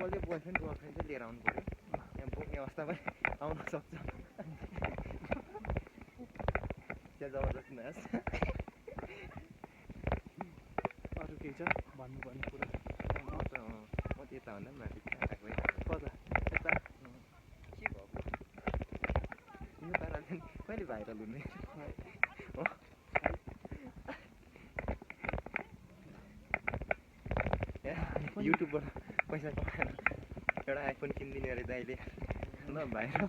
चाहिँ boyfriend girlfriend चाहिँ लिएर आउनु पऱ्यो यहाँ बोक्ने अवस्था पनि आउन सक्छ त्यहाँ जबरजस्ती नहोस् अरू केही छ भन्नुपर्ने कुरा म त्यता भन्दा पनि माथि आएको कता यता के भएको यो पारा चाहिँ कहिले भाइरल हुने हो युट्युबबाट पैसा कमाएर एउटा आइफोन किनिदिने अरे दाइले ल भाइरल